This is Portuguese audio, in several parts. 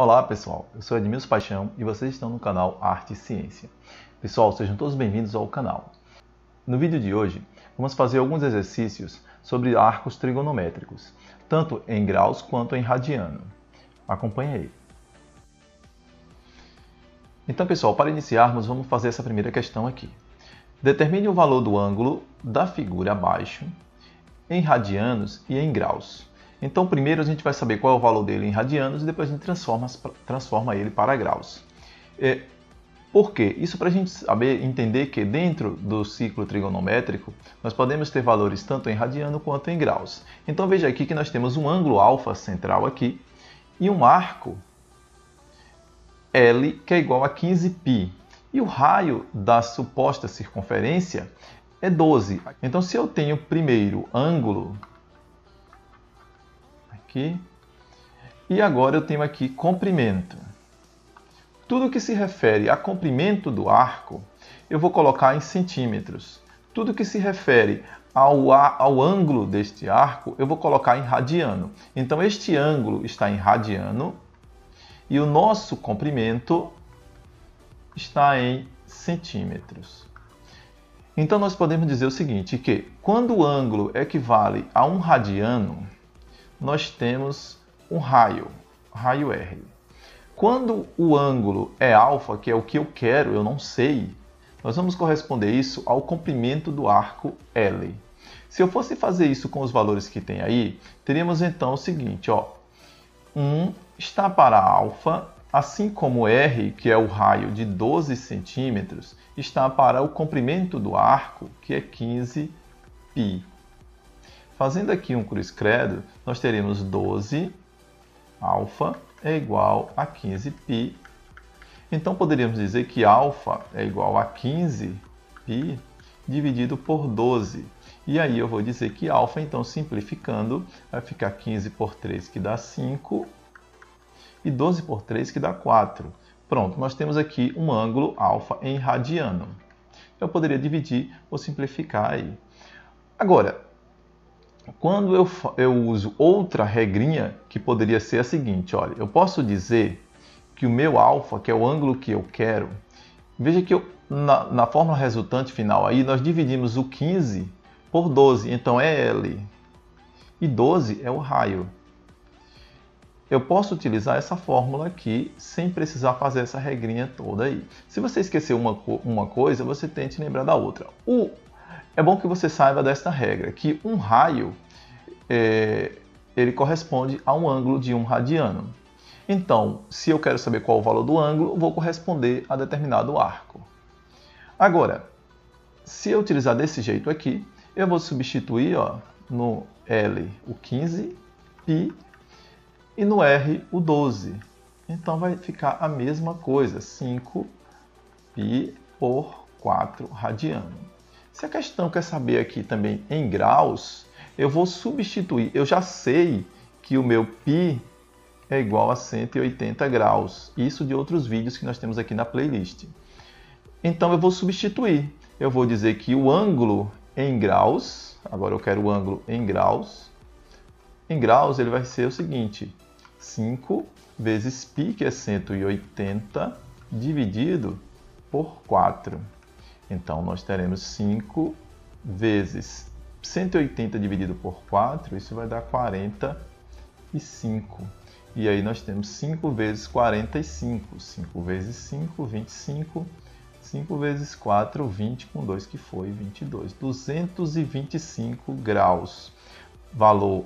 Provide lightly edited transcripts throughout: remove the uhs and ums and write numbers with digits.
Olá pessoal, eu sou Edmilson Paixão e vocês estão no canal Arte e Ciência. Pessoal, sejam todos bem-vindos ao canal. No vídeo de hoje, vamos fazer alguns exercícios sobre arcos trigonométricos, tanto em graus quanto em radiano. Acompanhe aí. Então pessoal, para iniciarmos, vamos fazer essa primeira questão aqui. Determine o valor do ângulo da figura abaixo em radianos e em graus. Então, primeiro a gente vai saber qual é o valor dele em radianos e depois a gente transforma ele para graus. Por quê? Isso para a gente entender que dentro do ciclo trigonométrico nós podemos ter valores tanto em radiano quanto em graus. Então veja aqui que nós temos um ângulo alfa central aqui e um arco L que é igual a 15π. E o raio da suposta circunferência é 12. Então se eu tenho primeiro ângulo aqui, e agora eu tenho aqui comprimento. Tudo que se refere a comprimento do arco, eu vou colocar em centímetros. Tudo que se refere ao ângulo deste arco, eu vou colocar em radiano. Então este ângulo está em radiano e o nosso comprimento está em centímetros. Então nós podemos dizer o seguinte, que quando o ângulo equivale a 1 radiano, nós temos um raio R. Quando o ângulo é alfa, que é o que eu quero, eu não sei, nós vamos corresponder isso ao comprimento do arco L. Se eu fosse fazer isso com os valores que tem aí, teríamos então o seguinte, 1 está para alfa, assim como R, que é o raio de 12 centímetros, está para o comprimento do arco, que é 15π. Fazendo aqui um cruz credo, nós teremos 12 alfa é igual a 15π. Então poderíamos dizer que alfa é igual a 15π dividido por 12. E aí eu vou dizer que alfa, então simplificando, vai ficar 15 por 3 que dá 5 e 12 por 3 que dá 4. Pronto, nós temos aqui um ângulo alfa em radiano. Eu poderia dividir ou simplificar aí. Agora, quando eu uso outra regrinha, que poderia ser a seguinte, olha, eu posso dizer que o meu alfa, que é o ângulo que eu quero, veja que na fórmula resultante final aí, nós dividimos o 15 por 12, então é L, e 12 é o raio. Eu posso utilizar essa fórmula aqui sem precisar fazer essa regrinha toda aí. Se você esquecer uma coisa, você tente lembrar da outra. É bom que você saiba desta regra, que um raio ele corresponde a um ângulo de 1 radiano. Então, se eu quero saber qual é o valor do ângulo, vou corresponder a determinado arco. Agora, se eu utilizar desse jeito aqui, eu vou substituir no L o 15π e no R o 12. Então vai ficar a mesma coisa, 5π por 4 radiano. Se a questão quer saber aqui também em graus, eu vou substituir. Eu já sei que o meu π é igual a 180 graus. Isso de outros vídeos que nós temos aqui na playlist. Então eu vou substituir. Eu vou dizer que o ângulo em graus, agora eu quero o ângulo em graus. Em graus ele vai ser o seguinte, 5 vezes π, que é 180, dividido por 4. Então, nós teremos 5 vezes 180 dividido por 4, isso vai dar 45. E aí nós temos 5 vezes 45. 5 vezes 5, 25. 5 vezes 4, 20, com 2 que foi 22. 225 graus. Valor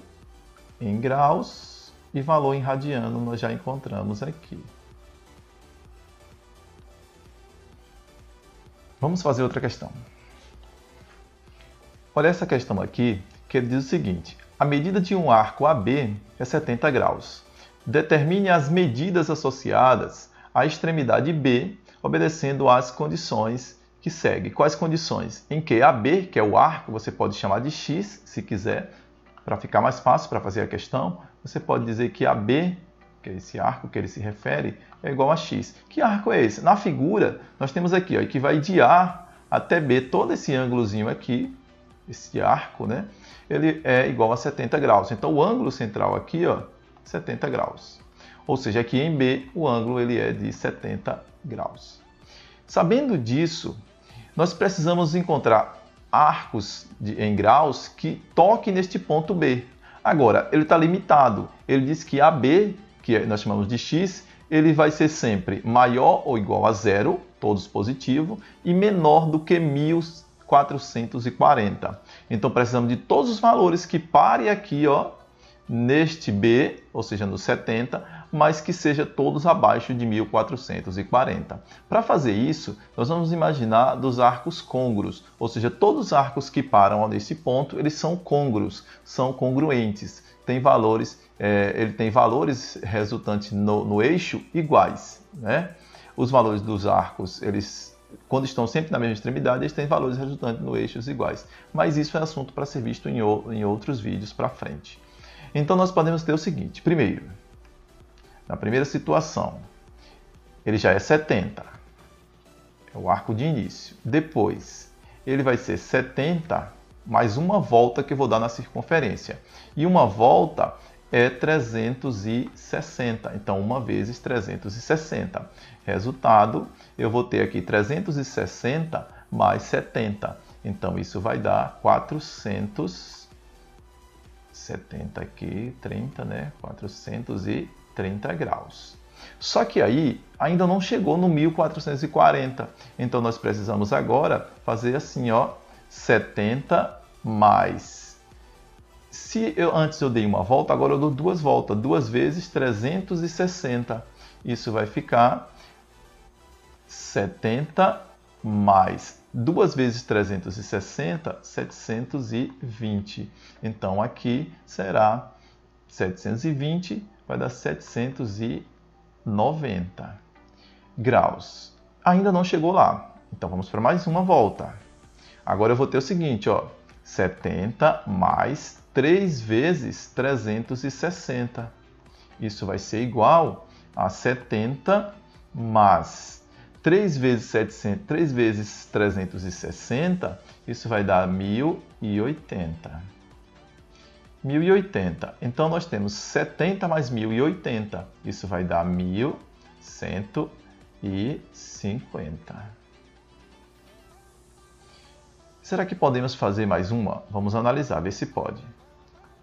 em graus e valor em radiano nós já encontramos aqui. Vamos fazer outra questão. Olha essa questão aqui, que ele diz o seguinte. A medida de um arco AB é 70 graus. Determine as medidas associadas à extremidade B, obedecendo às condições que seguem. Quais condições? Em que AB, que é o arco, você pode chamar de X, se quiser, para ficar mais fácil para fazer a questão. Você pode dizer que AB, que é esse arco que ele se refere, é igual a x. Que arco é esse? Na figura, nós temos aqui, que vai de A até B, todo esse ângulozinho aqui, esse arco, né? Ele é igual a 70 graus. Então, o ângulo central aqui, 70 graus. Ou seja, aqui em B, o ângulo ele é de 70 graus. Sabendo disso, nós precisamos encontrar arcos em graus que toquem neste ponto B. Agora, ele está limitado. Ele diz que AB, que nós chamamos de x, ele vai ser sempre maior ou igual a zero, todos positivo, e menor do que 1440. Então, precisamos de todos os valores que parem aqui, ó, neste B, ou seja, no 70, mas que seja todos abaixo de 1440. Para fazer isso, nós vamos imaginar dos arcos côngruos, ou seja, todos os arcos que param nesse ponto, eles são côngruos, são congruentes, tem valores, ele tem valores resultantes no eixo iguais, né? Os valores dos arcos, eles, quando estão sempre na mesma extremidade, eles têm valores resultantes no eixos iguais. Mas isso é assunto para ser visto em outros vídeos para frente. Então, nós podemos ter o seguinte. Primeiro, na primeira situação, ele já é 70. É o arco de início. Depois, ele vai ser 70 mais uma volta que eu vou dar na circunferência. E uma volta é 360. Então, 1 vezes 360. Resultado, eu vou ter aqui 360 mais 70. Então, isso vai dar 470 aqui, 30, né? 430 graus. Só que aí ainda não chegou no 1440. Então nós precisamos agora fazer assim, ó, 70 mais. Se antes eu dei uma volta, agora eu dou duas voltas. 2 vezes 360. Isso vai ficar 70 mais 2 vezes 360, 720. Então, aqui será 720, vai dar 790 graus. Ainda não chegou lá. Então, vamos para mais uma volta. Agora, eu vou ter o seguinte, ó, 70 mais 3 vezes 360. Isso vai ser igual a 70 mais 3 vezes 700, 3 vezes 360, isso vai dar 1080. 1080. Então, nós temos 70 mais 1080. Isso vai dar 1150. Será que podemos fazer mais uma? Vamos analisar, ver se pode.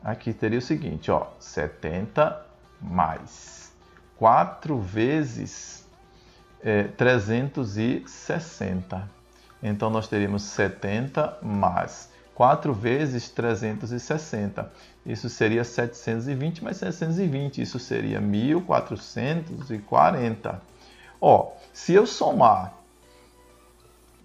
Aqui teria o seguinte, ó, 70 mais 4 vezes 360. Então, nós teríamos 70 mais 4 vezes 360. Isso seria 720 mais 720. Isso seria 1440. Ó, se eu somar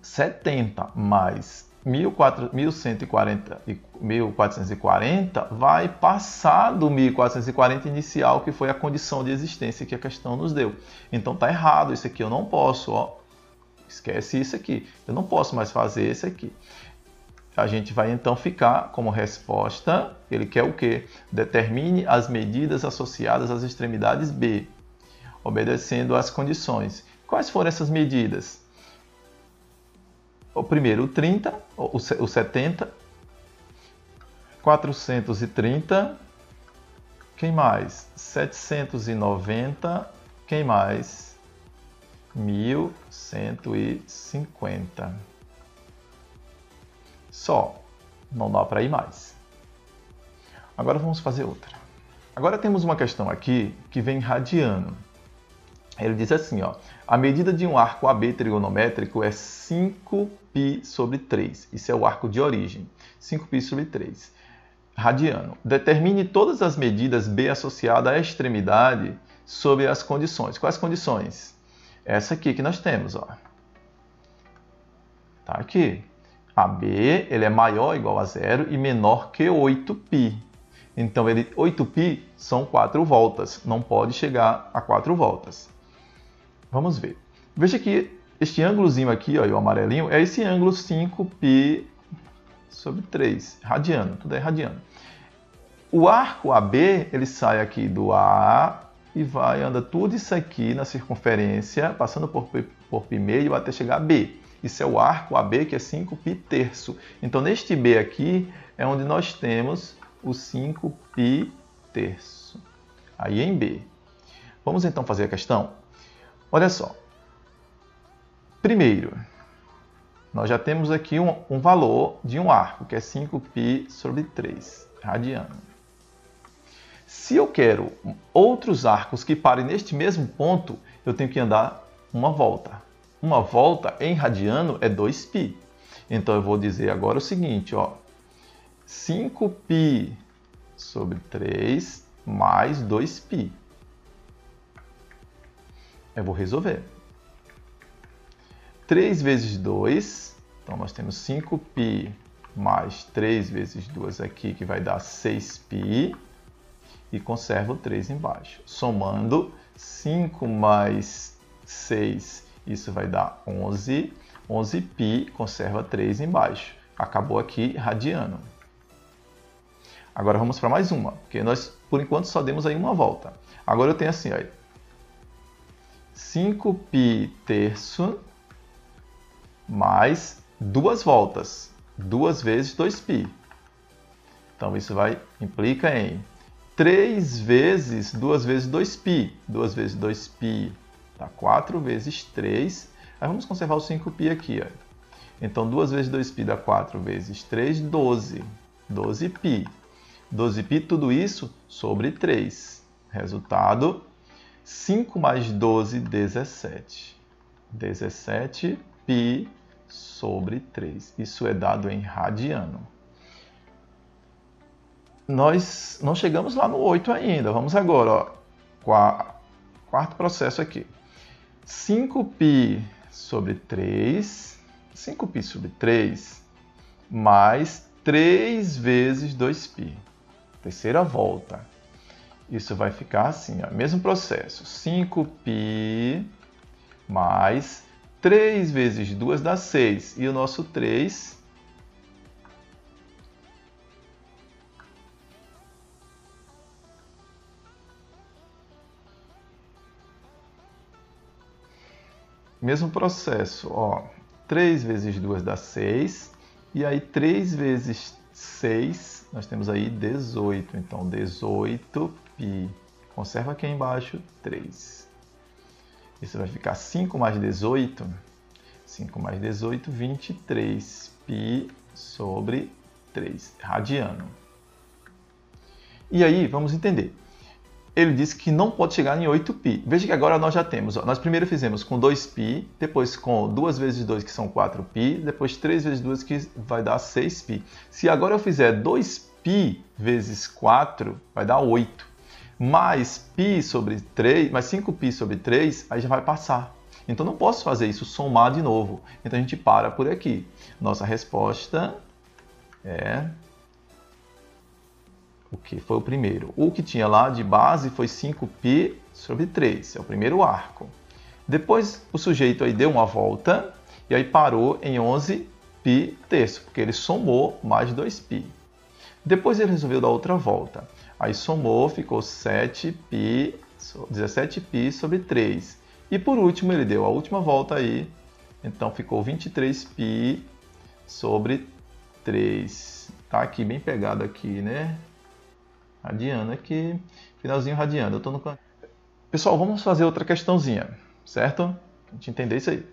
70 mais 1440, vai passar do 1440 inicial, que foi a condição de existência que a questão nos deu. Então tá errado, isso aqui eu não posso, ó. Esquece isso aqui, eu não posso mais fazer esse aqui. A gente vai então ficar como resposta, ele quer o quê? Determine as medidas associadas às extremidades B, obedecendo às condições. Quais foram essas medidas? O primeiro, o 30, o 70, 430, quem mais? 790, quem mais? 1150. Só, não dá para ir mais. Agora vamos fazer outra. Agora temos uma questão aqui que vem radiano. Ele diz assim, ó, a medida de um arco AB trigonométrico é 5π sobre 3. Isso é o arco de origem. 5π sobre 3. Radiano. Determine todas as medidas B associadas à extremidade sob as condições. Quais condições? Essa aqui que nós temos, ó. Tá aqui. AB ele é maior ou igual a zero e menor que 8π. Então, 8π são 4 voltas. Não pode chegar a 4 voltas. Vamos ver. Veja que este ângulozinho aqui, ó, o amarelinho, é esse ângulo 5π sobre 3, radiano, tudo é radiano. O arco AB, ele sai aqui do A e anda tudo isso aqui na circunferência, passando por π meio até chegar a B. Isso é o arco AB, que é 5π terço. Então, neste B aqui, é onde nós temos o 5π terço. Aí em B. Vamos então fazer a questão? Olha só. Primeiro, nós já temos aqui um valor de um arco, que é 5π sobre 3 radiano. Se eu quero outros arcos que parem neste mesmo ponto, eu tenho que andar uma volta. Uma volta em radiano é 2π. Então eu vou dizer agora o seguinte, ó, 5π sobre 3 mais 2π. Eu vou resolver. 3 vezes 2, então nós temos 5π mais 3 vezes 2 aqui, que vai dar 6π, e conservo o 3 embaixo. Somando 5 mais 6, isso vai dar 11, 11π, conserva 3 embaixo. Acabou aqui radiano. Agora vamos para mais uma, porque nós, por enquanto, só demos aí uma volta. Agora eu tenho assim, ó, 5π terço mais 2 voltas, 2 vezes 2π. Então isso implica em 3 vezes 2 vezes 2π. 2 vezes 2π dá 4 vezes 3. Aí vamos conservar o 5π aqui, ó. Então 2 vezes 2π dá 4 vezes 3, 12. 12π. 12π, tudo isso sobre 3. Resultado, 5 mais 12, 17. 17π sobre 3. Isso é dado em radiano. Nós não chegamos lá no 8 ainda. Vamos agora, ó, quarto processo aqui. 5π sobre 3. 5π sobre 3 mais 3 vezes 2π. Terceira volta. Isso vai ficar assim, ó, mesmo processo. 5π mais 3 vezes 2 dá 6. E o nosso 3 mesmo processo, ó, 3 vezes 2 dá 6. E aí 3 vezes 6, nós temos aí 18. Então 18π. Conserva aqui embaixo 3. Isso vai ficar 5 mais 18. 5 mais 18, 23π sobre 3, radiano. E aí, vamos entender. Ele disse que não pode chegar em 8π. Veja que agora nós já temos, ó, nós primeiro fizemos com 2π, depois com 2 vezes 2, que são 4π, depois 3 vezes 2, que vai dar 6π. Se agora eu fizer 2π vezes 4, vai dar 8. Mais π sobre 3, mais 5π sobre 3, aí já vai passar. Então não posso fazer isso, somar de novo. Então a gente para por aqui. Nossa resposta é o que foi o primeiro. O que tinha lá de base foi 5π sobre 3, é o primeiro arco. Depois o sujeito aí deu uma volta e aí parou em 11π terço, porque ele somou mais 2π. Depois ele resolveu dar outra volta. Aí somou, ficou 7π, 17π sobre 3. E por último ele deu a última volta aí, então ficou 23π sobre 3. Tá aqui bem pegado aqui, né? Radiano aqui, finalzinho radiano. Eu tô no... Pessoal, vamos fazer outra questãozinha, certo? A gente entender isso aí.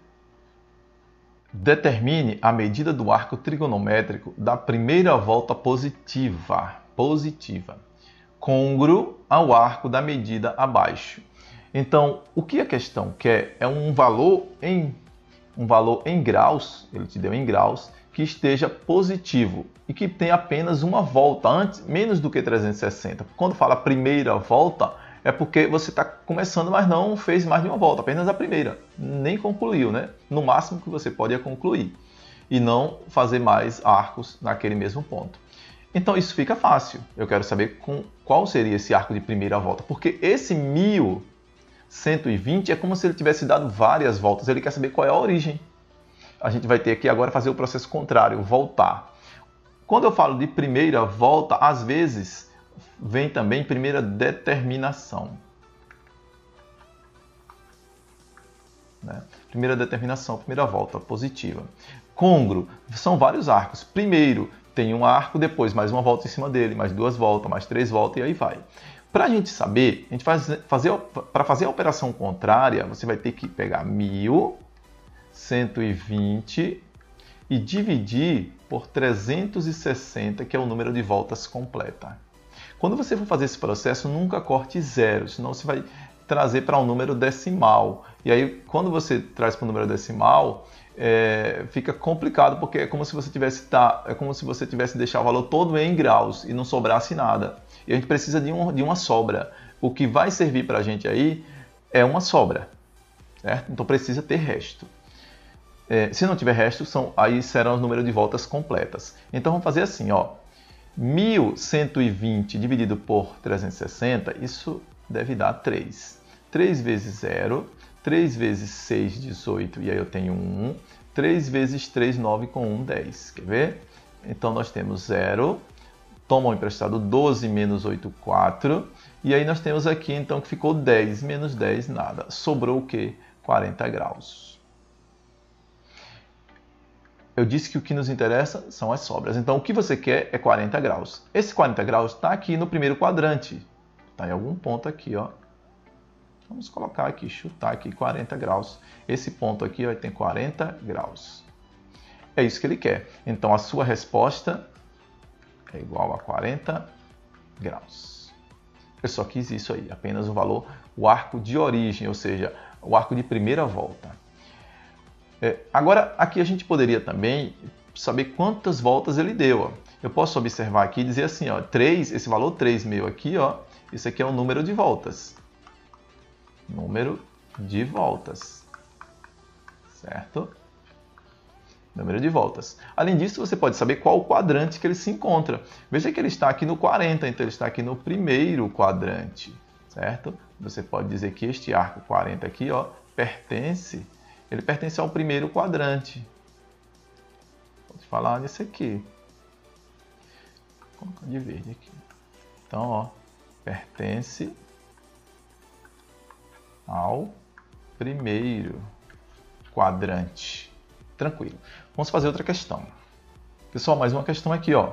Determine a medida do arco trigonométrico da primeira volta positiva, congruo ao arco da medida abaixo. Então, o que a questão quer é um valor em graus, ele te deu em graus, que esteja positivo e que tenha apenas uma volta, antes, menos do que 360. Quando fala primeira volta, é porque você está começando, mas não fez mais de uma volta, apenas a primeira. Nem concluiu, né? No máximo que você pode é concluir e não fazer mais arcos naquele mesmo ponto. Então isso fica fácil. Eu quero saber qual seria esse arco de primeira volta, porque esse 1120 é como se ele tivesse dado várias voltas. Ele quer saber qual é a origem. A gente vai ter que agora fazer o processo contrário, voltar. Quando eu falo de primeira volta, às vezes vem também primeira determinação. Né? Primeira determinação, primeira volta positiva. Congruo, são vários arcos. Primeiro tem um arco, depois mais uma volta em cima dele, mais duas voltas, mais três voltas e aí vai. Para a gente saber, para fazer a operação contrária, você vai ter que pegar 1120 e dividir por 360, que é o número de voltas completa. Quando você for fazer esse processo, nunca corte zero, senão você vai trazer para um número decimal. E aí, quando você traz para o número decimal, fica complicado, porque é como se você tivesse deixado o valor todo em graus e não sobrasse nada. E a gente precisa de uma sobra. O que vai servir para a gente aí é uma sobra, certo? Então precisa ter resto. Se não tiver resto, aí serão os números de voltas completas. Então vamos fazer assim, ó. 1120 dividido por 360, isso deve dar 3. 3 vezes 0, 3 vezes 6, 18, e aí eu tenho 1. 3 vezes 3, 9, com 1, 10. Quer ver? Então nós temos 0. Toma o emprestado 12 menos 8, 4. E aí nós temos aqui, então, que ficou 10 menos 10, nada. Sobrou o quê? 40 graus. Eu disse que o que nos interessa são as sobras. Então, o que você quer é 40 graus. Esse 40 graus está aqui no primeiro quadrante. Está em algum ponto aqui, ó. Vamos colocar aqui, chutar aqui 40 graus. Esse ponto aqui ó, tem 40 graus. É isso que ele quer. Então, a sua resposta é igual a 40 graus. Eu só quis isso aí, apenas o valor, o arco de origem, ou seja, o arco de primeira volta. Agora, aqui a gente poderia também saber quantas voltas ele deu. Ó. Eu posso observar aqui e dizer assim, ó, 3, esse valor 3 meu aqui, ó, isso aqui é o número de voltas. Número de voltas. Certo? Número de voltas. Além disso, você pode saber qual quadrante que ele se encontra. Veja que ele está aqui no 40, então ele está aqui no primeiro quadrante, certo? Você pode dizer que este arco 40 aqui, ó, ele pertence ao primeiro quadrante. Vou falar nisso aqui. Vou colocar de verde aqui. Então, ó, pertence ao primeiro quadrante. Tranquilo. Vamos fazer outra questão. Pessoal, mais uma questão aqui, ó.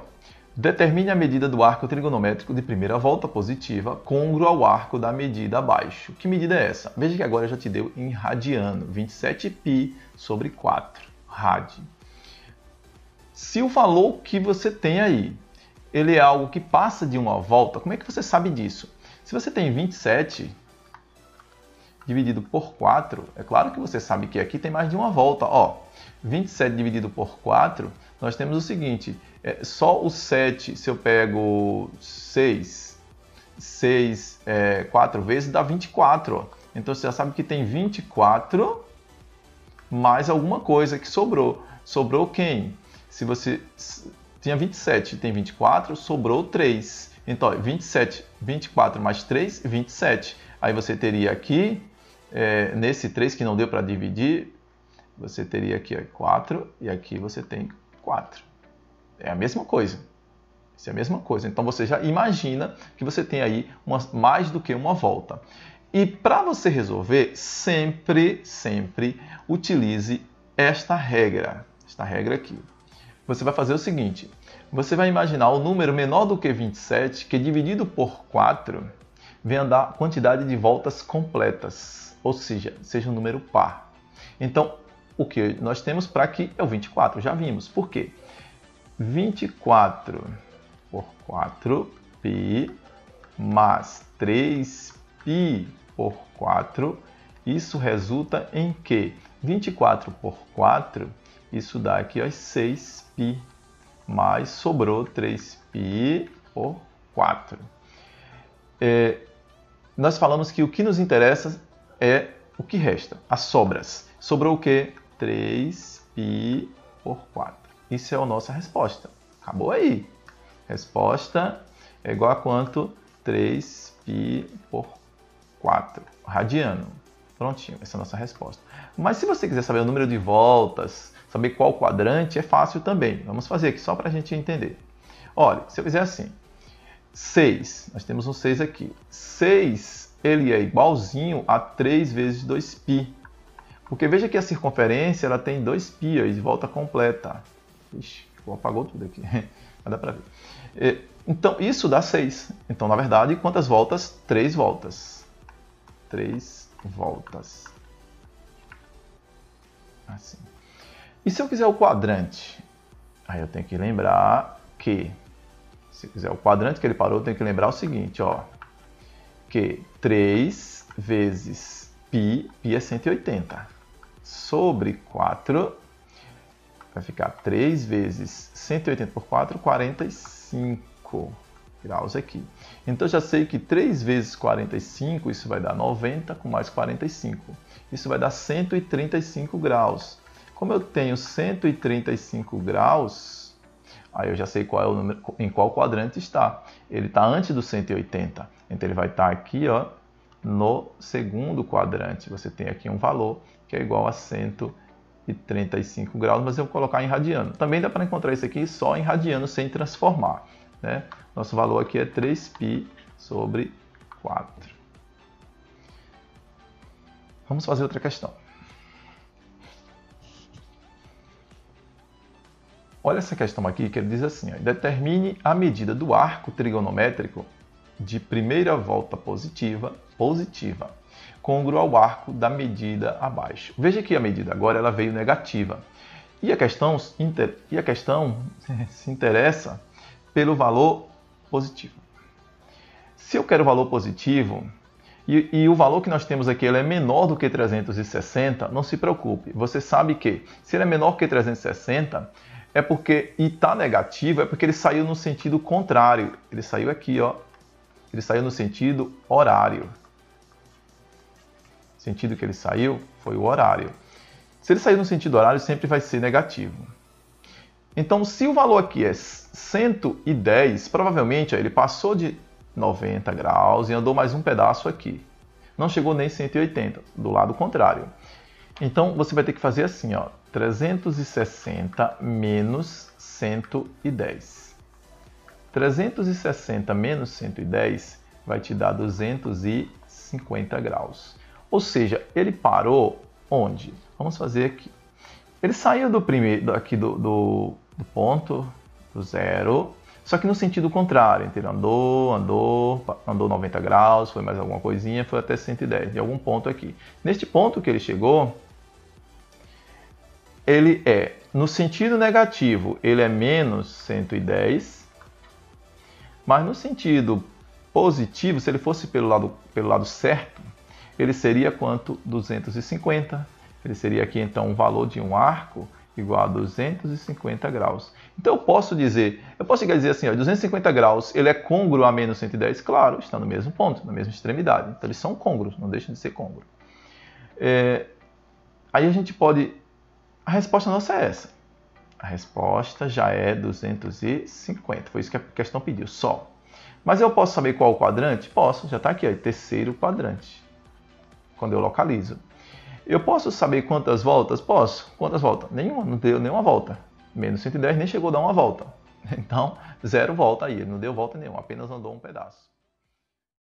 Determine a medida do arco trigonométrico de primeira volta positiva côngruo ao arco da medida abaixo. Que medida é essa? Veja que agora já te deu em radiano, 27π sobre 4 rad. Se o valor que você tem aí, ele é algo que passa de uma volta, como é que você sabe disso? Se você tem 27 dividido por 4, é claro que você sabe que aqui tem mais de uma volta. Ó, 27 dividido por 4, nós temos o seguinte, só o 7, se eu pego 6 4 vezes, dá 24. Ó. Então você já sabe que tem 24 mais alguma coisa que sobrou. Sobrou quem? Se você tinha 27 e tem 24, sobrou 3. Então, 27, 24 mais 3, 27. Aí você teria aqui, nesse 3 que não deu para dividir, você teria aqui ó, 4 e aqui você tem 4. É a mesma coisa. Isso é a mesma coisa. Então você já imagina que você tem aí mais do que uma volta. E para você resolver, sempre utilize esta regra aqui. Você vai fazer o seguinte, você vai imaginar o número menor do que 27, que dividido por 4, venha dar quantidade de voltas completas, ou seja um número par. Então, o que nós temos para aqui é o 24, já vimos. Por quê? 24 por 4π mais 3π por 4, isso resulta em que 24 por 4, isso dá aqui ó, 6π, mas sobrou 3π por 4. Nós falamos que o que nos interessa é o que resta, as sobras. Sobrou o quê? 3π por 4. Isso é a nossa resposta. Acabou aí. Resposta é igual a quanto? 3π por 4. Radiano. Prontinho, essa é a nossa resposta. Mas se você quiser saber o número de voltas, saber qual quadrante, é fácil também. Vamos fazer aqui só para a gente entender. Olha, se eu fizer assim, 6, nós temos um 6 aqui. 6, ele é igualzinho a 3 vezes 2π. Porque veja que a circunferência ela tem 2π de volta completa. Ixi, apagou tudo aqui. Não dá para ver. Então, isso dá 6. Então, na verdade, quantas voltas? 3 voltas. 3 voltas. Assim. E se eu quiser o quadrante? Aí eu tenho que lembrar que, se eu quiser o quadrante que ele parou, eu tenho que lembrar o seguinte, ó. Que 3 vezes π é 180, sobre 4, vai ficar 3 vezes 180 por 4, 45 graus aqui. Então, eu já sei que 3 vezes 45, isso vai dar 90, com mais 45. Isso vai dar 135 graus. Como eu tenho 135 graus, aí eu já sei qual é o número, em qual quadrante está. Ele está antes do 180, então ele vai estar aqui, ó, no segundo quadrante. Você tem aqui um valor que é igual a 135 graus, mas eu vou colocar em radiano. Também dá para encontrar isso aqui só em radiano, sem transformar, né? Nosso valor aqui é 3π sobre 4. Vamos fazer outra questão. Olha essa questão aqui, que ele diz assim, ó, determine a medida do arco trigonométrico de primeira volta positiva, congruo ao arco da medida abaixo. Veja que a medida agora ela veio negativa. E a questão se interessa pelo valor positivo. Se eu quero o valor positivo, e o valor que nós temos aqui ele é menor do que 360, não se preocupe. Você sabe que se ele é menor que 360, é porque, e está negativo, é porque ele saiu no sentido contrário. Ele saiu aqui, ó. Ele saiu no sentido horário. O sentido que ele saiu foi o horário. Se ele sair no sentido horário, sempre vai ser negativo. Então, se o valor aqui é 110, provavelmente ó, ele passou de 90 graus e andou mais um pedaço aqui. Não chegou nem 180, do lado contrário. Então, você vai ter que fazer assim, ó, 360 menos 110. 360 menos 110 vai te dar 250 graus. Ou seja, ele parou onde? Vamos fazer aqui. Ele saiu do primeiro, aqui do ponto, do zero, só que no sentido contrário. Então, ele andou 90 graus, foi mais alguma coisinha, foi até 110, de algum ponto aqui. Neste ponto que ele chegou, ele é, no sentido negativo, ele é menos 110, mas no sentido positivo, se ele fosse pelo lado certo, ele seria quanto? 250. Ele seria aqui, então, um valor de um arco igual a 250 graus. Então, eu posso chegar a dizer assim, ó, 250 graus, ele é côngruo a menos 110? Claro, está no mesmo ponto, na mesma extremidade. Então, eles são côngruos, não deixam de ser côngruos. Aí a gente pode... A resposta nossa é essa. A resposta já é 250. Foi isso que a questão pediu, só. Mas eu posso saber qual o quadrante? Posso, já está aqui, ó, terceiro quadrante. Quando eu localizo. Eu posso saber quantas voltas? Posso. Quantas voltas? Nenhuma, não deu nenhuma volta. Menos 110 nem chegou a dar uma volta. Então, 0 volta aí, ele não deu volta nenhuma, apenas andou um pedaço.